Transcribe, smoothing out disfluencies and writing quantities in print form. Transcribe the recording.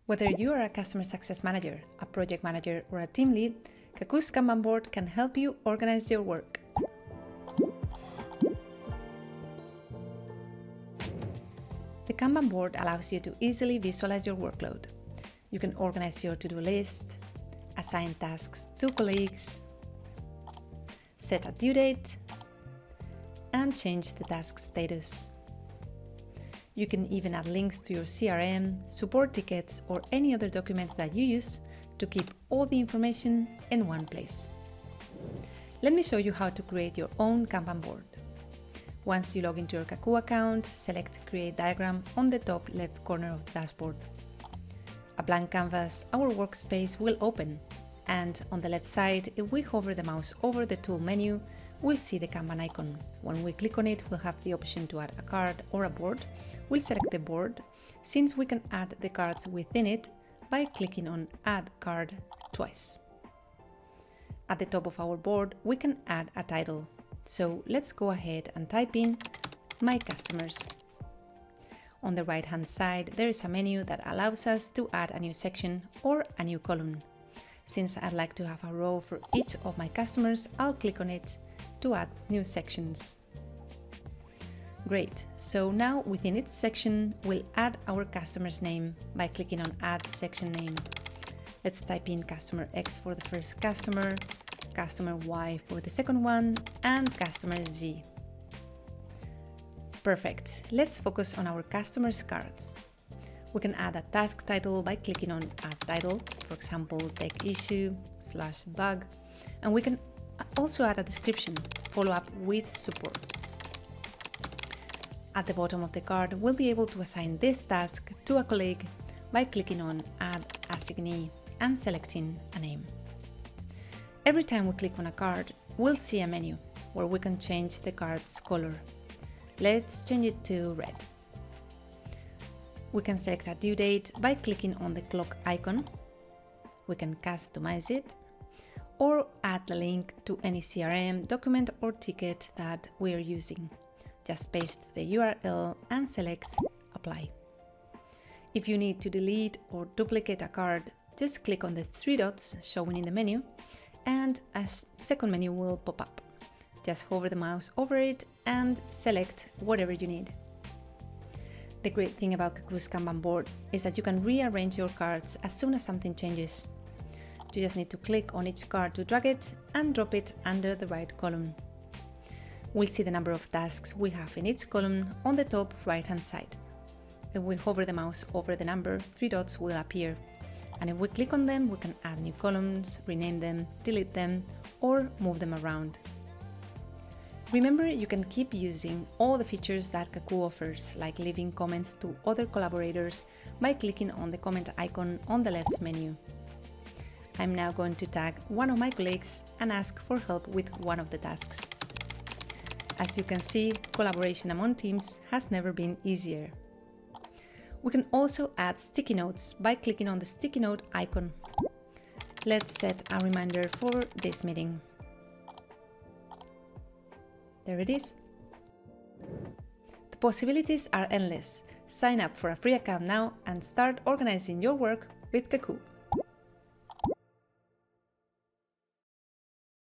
Whether you are a customer success manager, a project manager, or a team lead, Cacoo's Kanban board can help you organize your work. The Kanban board allows you to easily visualize your workload. You can organize your to-do list, assign tasks to colleagues, set a due date, and change the task status. You can even add links to your CRM, support tickets, or any other document that you use to keep all the information in one place. Let me show you how to create your own Kanban board. Once you log into your Cacoo account, select Create Diagram on the top left corner of the dashboard. A blank canvas, our workspace, will open, and on the left side, if we hover the mouse over the tool menu, we'll see the Kanban icon. When we click on it, we'll have the option to add a card or a board. We'll select the board, since we can add the cards within it by clicking on Add Card twice. At the top of our board, we can add a title. So let's go ahead and type in My Customers. On the right-hand side, there is a menu that allows us to add a new section or a new column. Since I'd like to have a row for each of my customers, I'll click on it to add new sections. Great, so now within each section, we'll add our customer's name by clicking on Add Section Name. Let's type in Customer X for the first customer, Customer Y for the second one, and Customer Z. Perfect, let's focus on our customers' cards. We can add a task title by clicking on Add Title, for example, Tech Issue/Bug, and we can also add a description, follow up with support. At the bottom of the card, we'll be able to assign this task to a colleague by clicking on Add Assignee and selecting a name. Every time we click on a card, we'll see a menu where we can change the card's color. Let's change it to red. We can select a due date by clicking on the clock icon. We can customize it or add the link to any CRM, document, or ticket that we are using. Just paste the URL and select Apply. If you need to delete or duplicate a card, just click on the three dots showing in the menu, and a second menu will pop up. Just hover the mouse over it and select whatever you need. The great thing about Cacoo's Kanban board is that you can rearrange your cards as soon as something changes. You just need to click on each card to drag it and drop it under the right column. We'll see the number of tasks we have in each column on the top right-hand side. If we hover the mouse over the number, three dots will appear. And if we click on them, we can add new columns, rename them, delete them, or move them around. Remember, you can keep using all the features that Cacoo offers, like leaving comments to other collaborators by clicking on the comment icon on the left menu. I'm now going to tag one of my colleagues and ask for help with one of the tasks. As you can see, collaboration among teams has never been easier. We can also add sticky notes by clicking on the sticky note icon. Let's set a reminder for this meeting. There it is. The possibilities are endless. Sign up for a free account now and start organizing your work with Cacoo.